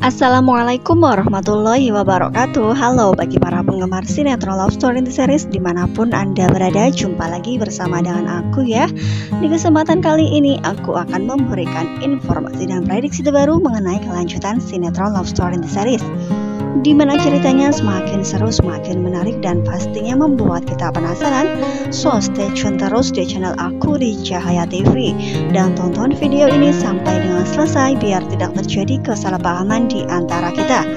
Assalamualaikum warahmatullahi wabarakatuh. Halo bagi para penggemar sinetron love story in the series dimanapun Anda berada, jumpa lagi bersama dengan aku ya. Di kesempatan kali ini aku akan memberikan informasi dan prediksi terbaru mengenai kelanjutan sinetron love story in the series, di mana ceritanya semakin seru, semakin menarik, dan pastinya membuat kita penasaran. So stay tune terus di channel aku di Cahaya TV dan tonton video ini sampai dengan selesai biar tidak terjadi kesalahpahaman di antara kita.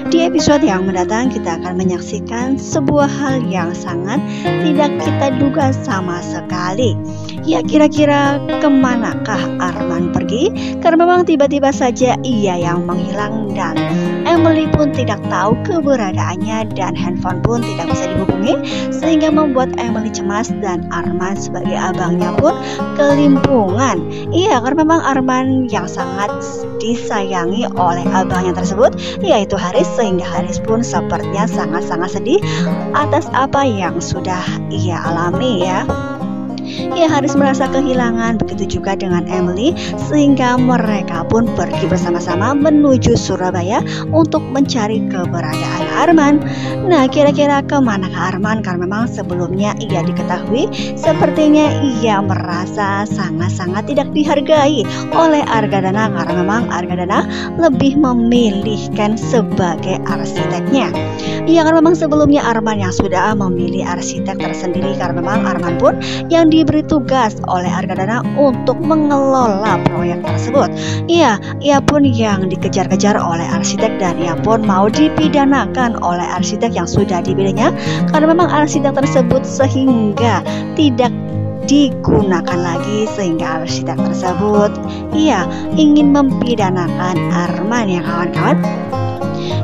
Di episode yang mendatang kita akan menyaksikan sebuah hal yang sangat tidak kita duga sama sekali. Ya, kira-kira kemanakah Arman pergi? Karena memang tiba-tiba saja ia yang menghilang dan Emily pun tidak tahu keberadaannya dan handphone pun tidak bisa dihubungi, sehingga membuat Emily cemas dan Arman sebagai abangnya pun kelimpungan. Iya, karena memang Arman yang sangat disayangi oleh abangnya tersebut, yaitu Haris, sehingga Haris pun sepertinya sangat-sangat sedih atas apa yang sudah ia alami ya. Ya, Haris merasa kehilangan, begitu juga dengan Emily, sehingga mereka pun pergi bersama-sama menuju Surabaya untuk mencari keberadaan Arman. Nah, kira-kira kemanakah Arman? Karena memang sebelumnya ia diketahui sepertinya ia merasa sangat-sangat tidak dihargai oleh Argadana, karena memang Argadana lebih memilihkan sebagai arsiteknya. Iya, karena memang sebelumnya Arman yang sudah memilih arsitek tersendiri, karena memang Arman pun yang diberi tugas oleh Argadana untuk mengelola proyek tersebut. Iya, ia pun yang dikejar-kejar oleh arsitek dan ia pun mau dipidanakan oleh arsitek yang sudah dipilihnya, karena memang arsitek tersebut sehingga tidak digunakan lagi, sehingga arsitek tersebut ingin mempidanakan Arman ya kawan-kawan.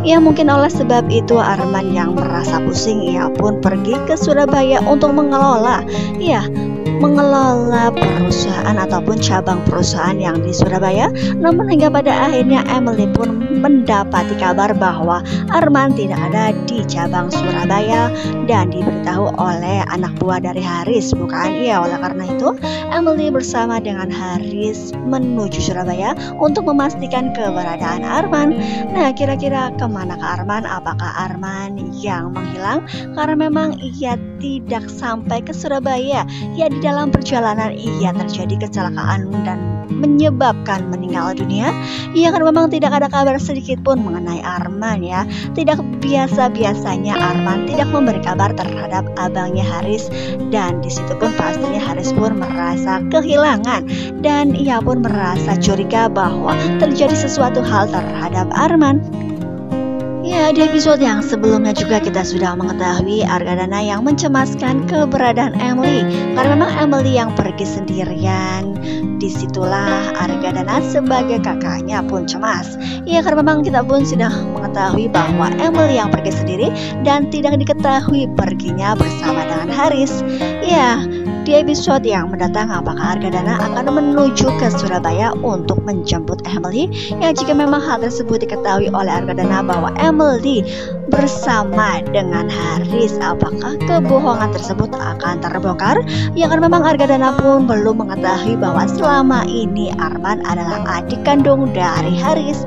Ya, mungkin oleh sebab itu Arman yang merasa pusing, ia pun pergi ke Surabaya untuk mengelola perusahaan ataupun cabang perusahaan yang di Surabaya. Namun hingga pada akhirnya Emily pun mendapati kabar bahwa Arman tidak ada di cabang Surabaya dan diberitahu oleh anak buah dari Haris, bukan? Iya, oleh karena itu Emily bersama dengan Haris menuju Surabaya untuk memastikan keberadaan Arman. Nah, kira-kira kemanakah Arman? Apakah Arman yang menghilang? Karena memang ia tidak sampai ke Surabaya. Ya, di dalam perjalanan ia terjadi kecelakaan dan menyebabkan meninggal dunia. Ia kan memang tidak ada kabar sedikit pun mengenai Arman ya. Tidak biasa-biasanya Arman tidak memberi kabar terhadap abangnya Haris, dan disitu pun pastinya Haris pun merasa kehilangan dan ia pun merasa curiga bahwa terjadi sesuatu hal terhadap Arman. Ya, di episode yang sebelumnya juga kita sudah mengetahui Argadana yang mencemaskan keberadaan Emily, karena memang Emily yang pergi sendirian. Disitulah Argadana sebagai kakaknya pun cemas. Ya, karena memang kita pun sudah mengetahui bahwa Emily yang pergi sendiri dan tidak diketahui perginya bersama dengan Haris. Ya, di episode yang mendatang apakah Argadana akan menuju ke Surabaya untuk menjemput Emily? Ya, jika memang hal tersebut diketahui oleh Argadana bahwa Emily bersama dengan Haris, apakah kebohongan tersebut akan terbongkar? Ya, karena memang Argadana pun belum mengetahui bahwa selama ini Arman adalah adik kandung dari Haris.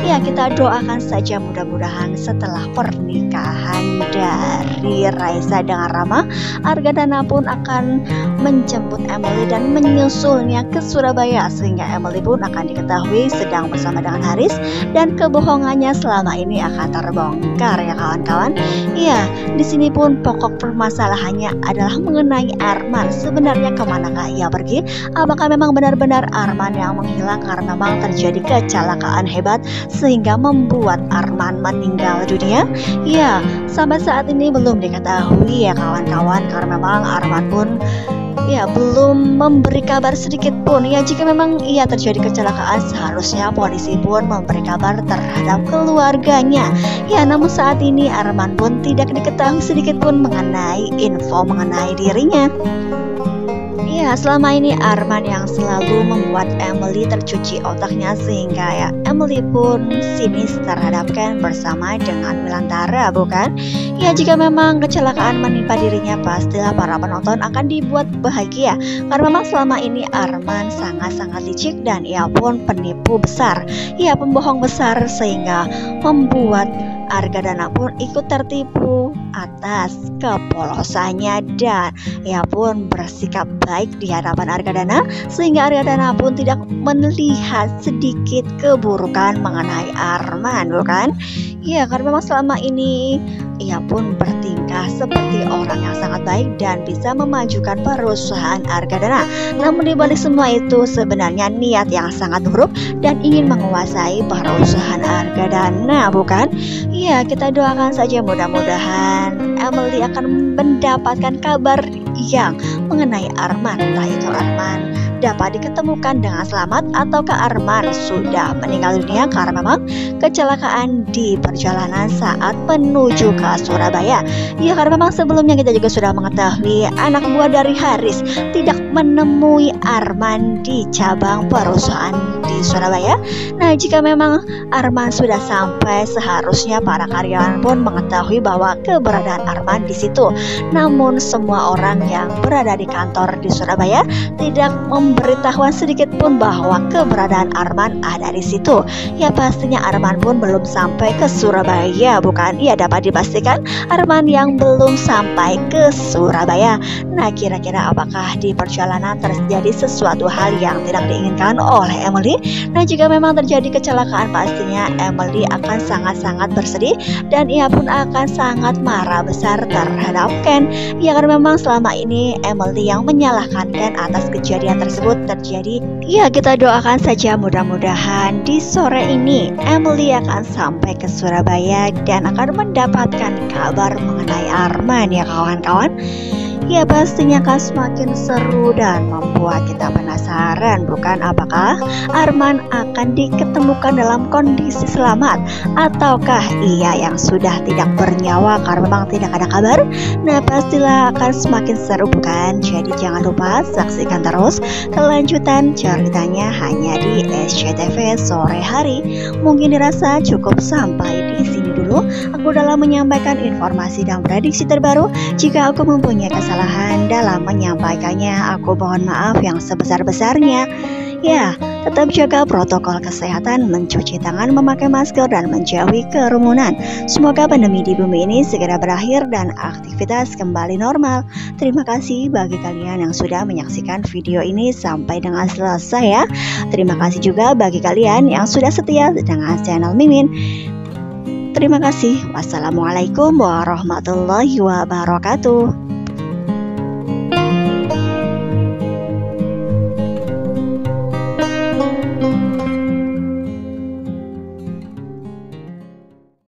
Ya, kita doakan saja mudah-mudahan setelah pernikahan dari Raisa dengan Rama, Argadana pun akan menjemput Emily dan menyusulnya ke Surabaya, sehingga Emily pun akan diketahui sedang bersama dengan Haris dan kebohongannya selama ini akan terbongkar ya kawan-kawan. Iya, di sini pun pokok permasalahannya adalah mengenai Arman. Sebenarnya kemanakah ia pergi? Apakah memang benar-benar Arman yang menghilang karena memang terjadi kecelakaan hebat sehingga membuat Arman meninggal dunia? Ya, sampai saat ini belum diketahui ya kawan-kawan, karena memang Arman pun belum memberi kabar sedikit pun. Ya, jika memang ia terjadi kecelakaan seharusnya polisi pun memberi kabar terhadap keluarganya. Ya, namun saat ini Arman pun tidak diketahui sedikit pun mengenai info mengenai dirinya. Ya, selama ini Arman yang selalu membuat Emily tercuci otaknya sehingga ya Emily pun sinis terhadap Ken bersama dengan Wilantara, bukan? Ya, jika memang kecelakaan menimpa dirinya, pastilah para penonton akan dibuat bahagia karena memang selama ini Arman sangat-sangat licik dan ia pun penipu besar, ia pembohong besar sehingga membuat Argadana pun ikut tertipu atas kepolosannya dan ia pun bersikap baik di hadapan Argadana sehingga Argadana pun tidak melihat sedikit keburukan mengenai Arman, bukan? Ya, karena memang selama ini ia pun bertingkah seperti orang yang sangat baik dan bisa memajukan perusahaan Argadana. Namun dibalik semua itu sebenarnya niat yang sangat buruk dan ingin menguasai perusahaan Argadana, bukan? Ya, kita doakan saja mudah-mudahan Emily akan mendapatkan kabar yang mengenai Arman, entah itu Arman dapat diketemukan dengan selamat ataukah Arman sudah meninggal dunia karena memang kecelakaan di perjalanan saat menuju ke Surabaya. Ya, karena memang sebelumnya kita juga sudah mengetahui anak buah dari Haris tidak menemui Arman di cabang perusahaan di Surabaya. Nah, jika memang Arman sudah sampai, seharusnya para karyawan pun mengetahui bahwa keberadaan Arman di situ. Namun semua orang yang berada di kantor di Surabaya tidak memberitahuan sedikit pun bahwa keberadaan Arman ada di situ. Ya, pastinya Arman pun belum sampai ke Surabaya, bukan? Ya, dapat dipastikan Arman yang belum sampai ke Surabaya. Nah, kira-kira apakah di perjalanan terjadi sesuatu hal yang tidak diinginkan oleh Emily? Nah, jika memang terjadi kecelakaan, pastinya Emily akan sangat-sangat bersedih dan ia pun akan sangat marah besar terhadap Ken. Ya, karena memang selama ini Emily yang menyalahkan Ken atas kejadian tersebut terjadi. Ya, kita doakan saja mudah-mudahan di sore ini Emily akan sampai ke Surabaya dan akan mendapatkan kabar mengenai Arman, ya kawan-kawan. Ya, pastinya akan semakin seru dan membuat kita penasaran, bukan? Apakah Arman akan diketemukan dalam kondisi selamat ataukah ia yang sudah tidak bernyawa karena memang tidak ada kabar? Nah, pastilah akan semakin seru, bukan? Jadi jangan lupa saksikan terus kelanjutan ceritanya hanya di SCTV sore hari. Mungkin dirasa cukup sampai di sini dulu aku dalam menyampaikan informasi dan prediksi terbaru. Jika aku mempunyai kesalahan dalam menyampaikannya, aku mohon maaf yang sebesar-besarnya. Ya, tetap jaga protokol kesehatan, mencuci tangan, memakai masker, dan menjauhi kerumunan. Semoga pandemi di bumi ini segera berakhir dan aktivitas kembali normal. Terima kasih bagi kalian yang sudah menyaksikan video ini sampai dengan selesai ya. Terima kasih juga bagi kalian yang sudah setia dengan channel Mimin. Terima kasih. Wassalamualaikum warahmatullahi wabarakatuh.